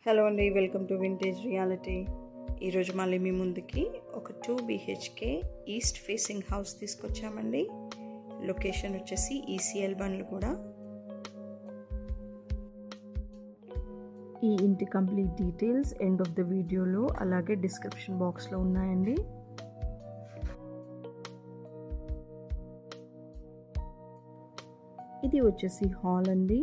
Hello అండి, welcome to vintage reality. ఈరోజు మళ్ళీ మీ ముందుకి ఒక 2 BHK ఈస్ట్ ఫేసింగ్ హౌస్ తీసుకొచ్చామండి. లొకేషన్ వచ్చేసి ఈసీఎల్ బండ్లు కూడా. ఈ ఇంటి complete details end of the వీడియోలో అలాగే డిస్క్రిప్షన్ బాక్స్లో ఉన్నాయండి. ఇది వచ్చేసి హాల్ అండి.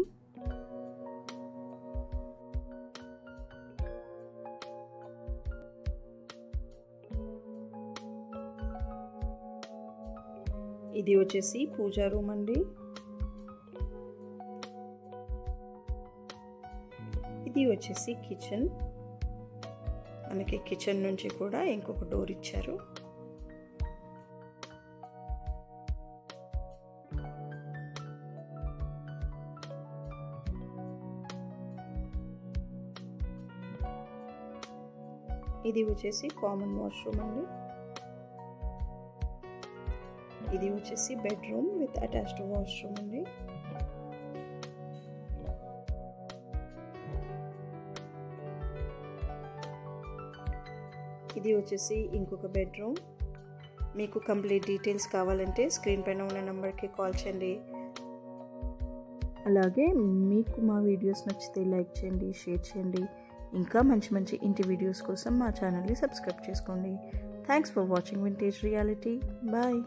ఇది వచ్చేసి పూజా రూమ్ అండి. ఇది వచ్చేసి కిచెన్. మనకి కిచెన్ నుంచి కూడా ఇంకొక డోర్ ఇచ్చారు. ఇది వచ్చేసి కామన్ వాష్రూమ్ అండి. ఇది వచ్చేసి బెడ్రూమ్ విత్ అటాచ్డ్ వాష్రూమ్ అండి. ఇది వచ్చేసి ఇంకొక బెడ్రూమ్. మీకు కంప్లీట్ డీటెయిల్స్ కావాలంటే స్క్రీన్ పైన ఉన్న నెంబర్కి కాల్ చేయండి. అలాగే మీకు మా వీడియోస్ నచ్చితే లైక్ చేయండి, షేర్ చేయండి. ఇంకా మంచి మంచి ఇంటి వీడియోస్ కోసం మా ఛానల్ని సబ్స్క్రైబ్ చేసుకోండి. Thanks for watching vintage reality. Bye.